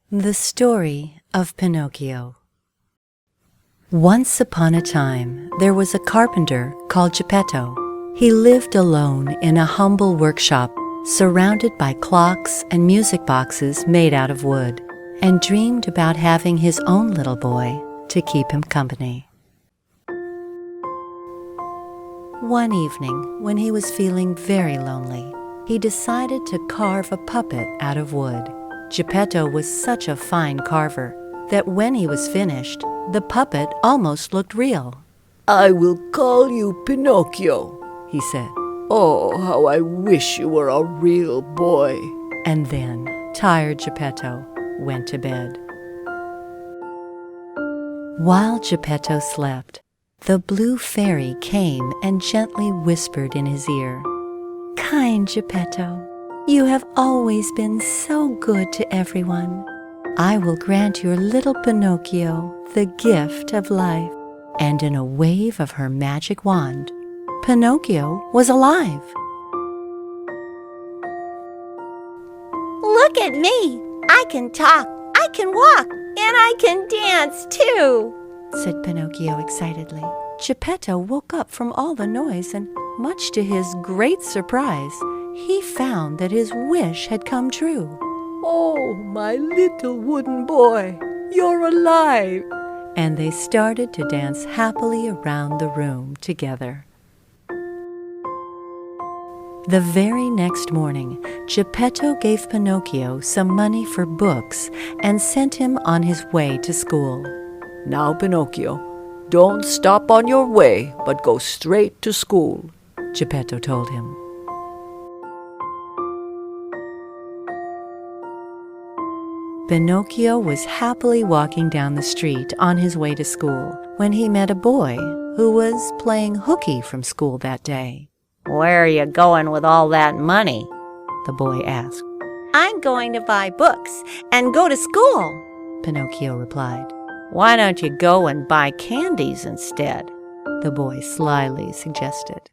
The Story of Pinocchio. Once upon a time, there was a carpenter called Geppetto. He lived alone in a humble workshop, surrounded by clocks and music boxes made out of wood, and dreamed about having his own little boy to keep him company. One evening, when he was feeling very lonely, he decided to carve a puppet out of wood. Geppetto was such a fine carver that when he was finished, the puppet almost looked real. "I will call you Pinocchio," he said. "Oh, how I wish you were a real boy." And then, tired Geppetto went to bed. While Geppetto slept, the blue fairy came and gently whispered in his ear, "Kind Geppetto, you have always been so good to everyone. I will grant your little Pinocchio the gift of life." And in a wave of her magic wand, Pinocchio was alive. "Look at me! I can talk, I can walk, and I can dance too!" said Pinocchio excitedly. Geppetto woke up from all the noise and, much to his great surprise, he found that his wish had come true. "Oh, my little wooden boy, you're alive!" And they started to dance happily around the room together. The very next morning, Geppetto gave Pinocchio some money for books and sent him on his way to school. "Now, Pinocchio, don't stop on your way, but go straight to school," Geppetto told him. Pinocchio was happily walking down the street on his way to school when he met a boy who was playing hooky from school that day. "Where are you going with all that money?" the boy asked. "I'm going to buy books and go to school," Pinocchio replied. "Why don't you go and buy candies instead?" the boy slyly suggested.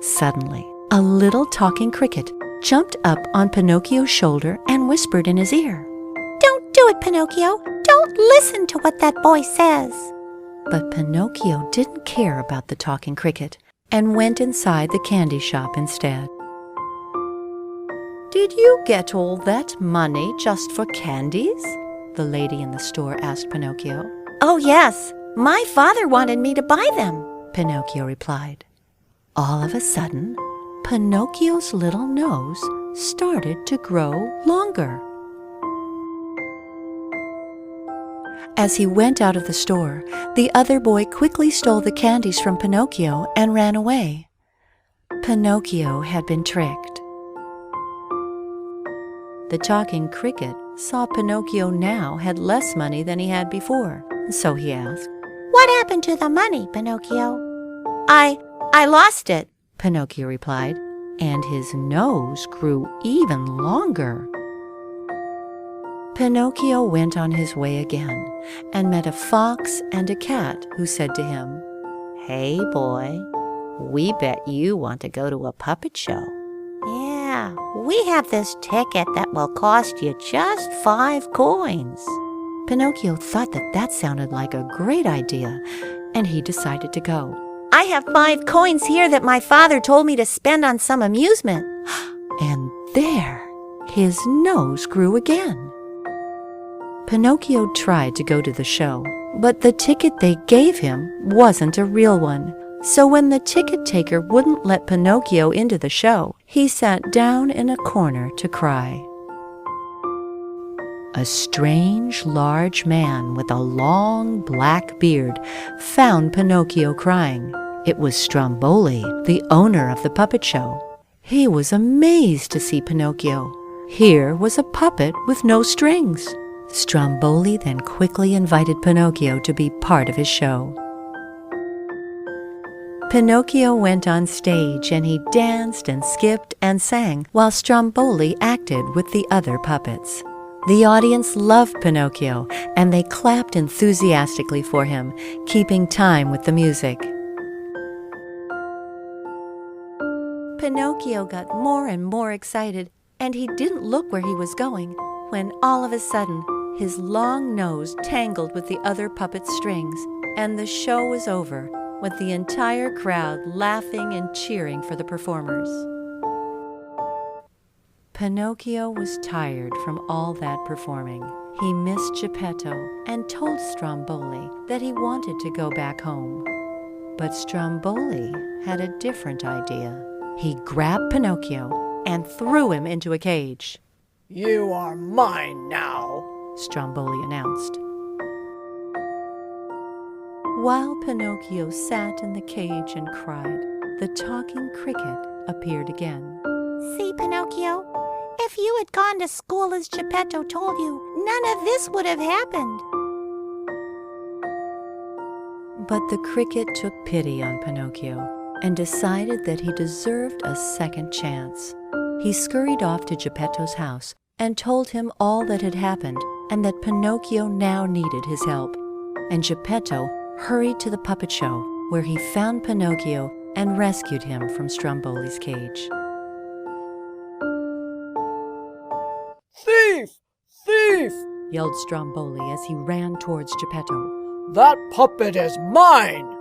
Suddenly, a little talking cricket jumped up on Pinocchio's shoulder and whispered in his ear, "Don't do it, Pinocchio! Don't listen to what that boy says!" But Pinocchio didn't care about the talking cricket and went inside the candy shop instead. "Did you get all that money just for candies?" the lady in the store asked Pinocchio. "Oh, yes. My father wanted me to buy them," Pinocchio replied. All of a sudden, Pinocchio's little nose started to grow longer. As he went out of the store, the other boy quickly stole the candies from Pinocchio and ran away. Pinocchio had been tricked. The talking cricket saw Pinocchio now had less money than he had before, so he asked, "What happened to the money, Pinocchio?" I lost it," Pinocchio replied, and his nose grew even longer. Pinocchio went on his way again and met a fox and a cat who said to him, "Hey, boy, we bet you want to go to a puppet show." "Yeah, we have this ticket that will cost you just 5 coins. Pinocchio thought that sounded like a great idea, and he decided to go. "I have 5 coins here that my father told me to spend on some amusement." And there, his nose grew again. Pinocchio tried to go to the show, but the ticket they gave him wasn't a real one. So when the ticket taker wouldn't let Pinocchio into the show, he sat down in a corner to cry. A strange, large man with a long, black beard found Pinocchio crying. It was Stromboli, the owner of the puppet show. He was amazed to see Pinocchio. Here was a puppet with no strings. Stromboli then quickly invited Pinocchio to be part of his show. Pinocchio went on stage and he danced and skipped and sang while Stromboli acted with the other puppets. The audience loved Pinocchio and they clapped enthusiastically for him, keeping time with the music. Pinocchio got more and more excited and he didn't look where he was going when all of a sudden his long nose tangled with the other puppet's strings, and the show was over, with the entire crowd laughing and cheering for the performers. Pinocchio was tired from all that performing. He missed Geppetto and told Stromboli that he wanted to go back home. But Stromboli had a different idea. He grabbed Pinocchio and threw him into a cage. You are mine now, Stromboli announced. While Pinocchio sat in the cage and cried, the talking cricket appeared again. See, Pinocchio, if you had gone to school as Geppetto told you, none of this would have happened. But the cricket took pity on Pinocchio and decided that he deserved a second chance. He scurried off to Geppetto's house and told him all that had happened and that Pinocchio now needed his help. And Geppetto hurried to the puppet show, where he found Pinocchio and rescued him from Stromboli's cage. Thief! Thief! Yelled Stromboli as he ran towards Geppetto. That puppet is mine!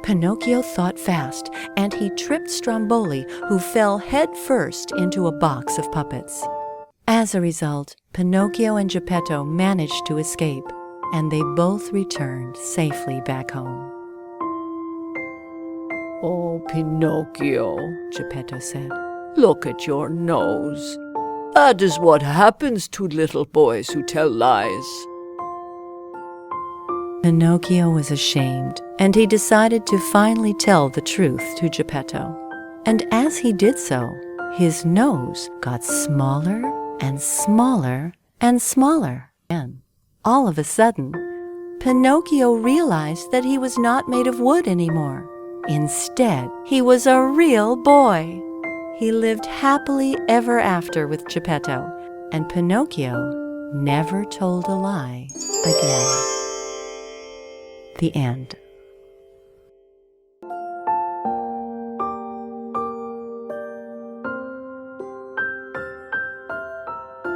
Pinocchio thought fast, and he tripped Stromboli, who fell head first into a box of puppets. As a result, Pinocchio and Geppetto managed to escape, and they both returned safely back home. Oh, Pinocchio, Geppetto said. look at your nose. That is what happens to little boys who tell lies. Pinocchio was ashamed, and he decided to finally tell the truth to Geppetto. And as he did so, his nose got smaller and smaller and smaller. And all of a sudden, Pinocchio realized that he was not made of wood anymore. Instead, he was a real boy. He lived happily ever after with Geppetto, and Pinocchio never told a lie again. The end.